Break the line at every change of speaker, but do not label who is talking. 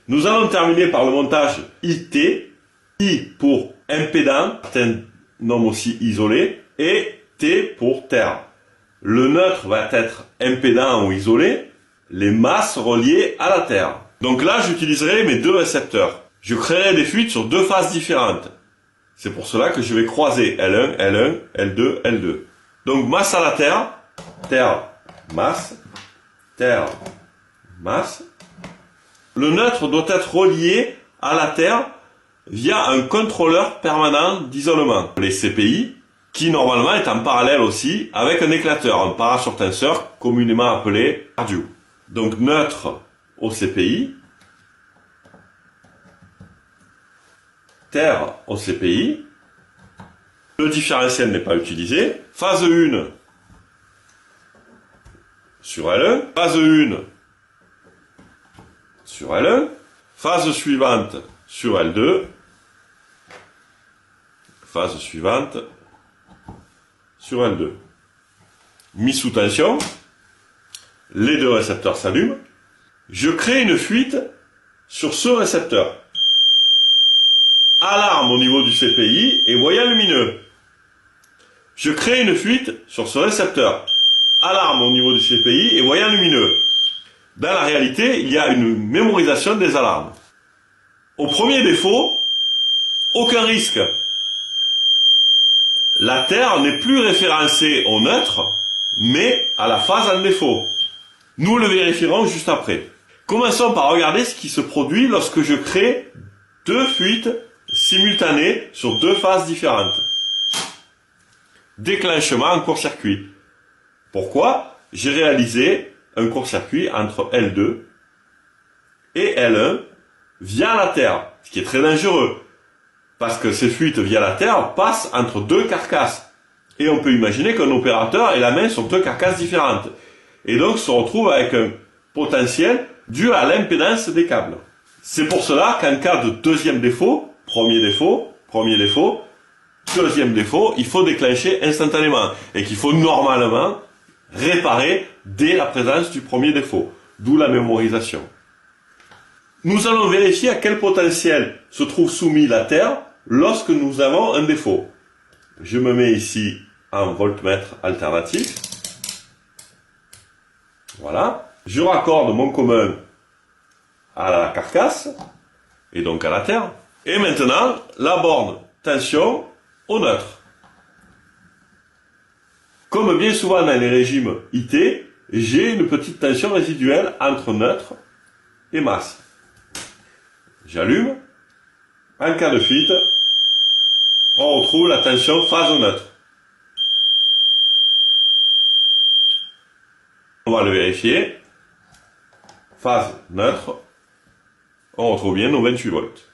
Nous allons terminer par le montage IT. I pour impédant, certains nomment aussi isolé, et T pour terre. Le neutre va être impédant ou isolé, les masses reliées à la terre. Donc là, j'utiliserai mes deux récepteurs. Je créerai des fuites sur deux phases différentes. C'est pour cela que je vais croiser L1, L1, L2, L2. Donc masse à la terre, terre, masse, terre, masse. Le neutre doit être relié à la terre via un contrôleur permanent d'isolement, les CPI, qui normalement est en parallèle aussi avec un éclateur, un parasurtenseur communément appelé cardio. Donc neutre au CPI, terre au CPI, le différentiel n'est pas utilisé, phase 1 sur L1, phase 1 sur L1, phase suivante sur L2, phase suivante sur L2. Mis sous tension, les deux récepteurs s'allument. Je crée une fuite sur ce récepteur. Alarme au niveau du CPI et voyant lumineux. Je crée une fuite sur ce récepteur. Alarme au niveau du CPI et voyant lumineux. Dans la réalité, il y a une mémorisation des alarmes. Au premier défaut, aucun risque. La Terre n'est plus référencée au neutre, mais à la phase en défaut. Nous le vérifierons juste après. Commençons par regarder ce qui se produit lorsque je crée deux fuites simultanées sur deux phases différentes. Déclenchement en court-circuit. Pourquoi? J'ai réalisé un court-circuit entre L2 et L1 via la Terre, ce qui est très dangereux. Parce que ces fuites via la Terre passent entre deux carcasses. Et on peut imaginer qu'un opérateur ait la main sur deux carcasses différentes. Et donc se retrouve avec un potentiel dû à l'impédance des câbles. C'est pour cela qu'en cas de deuxième défaut, premier défaut, deuxième défaut, il faut déclencher instantanément. Et qu'il faut normalement réparer dès la présence du premier défaut. D'où la mémorisation. Nous allons vérifier à quel potentiel se trouve soumis la Terre lorsque nous avons un défaut. Je me mets ici en voltmètre alternatif. Voilà. Je raccorde mon commun à la carcasse, et donc à la Terre. Et maintenant, la borne tension au neutre. Comme bien souvent dans les régimes IT, j'ai une petite tension résiduelle entre neutre et masse. J'allume. En cas de fuite, on retrouve la tension phase neutre. On va le vérifier. Phase neutre. On retrouve bien nos 28 volts.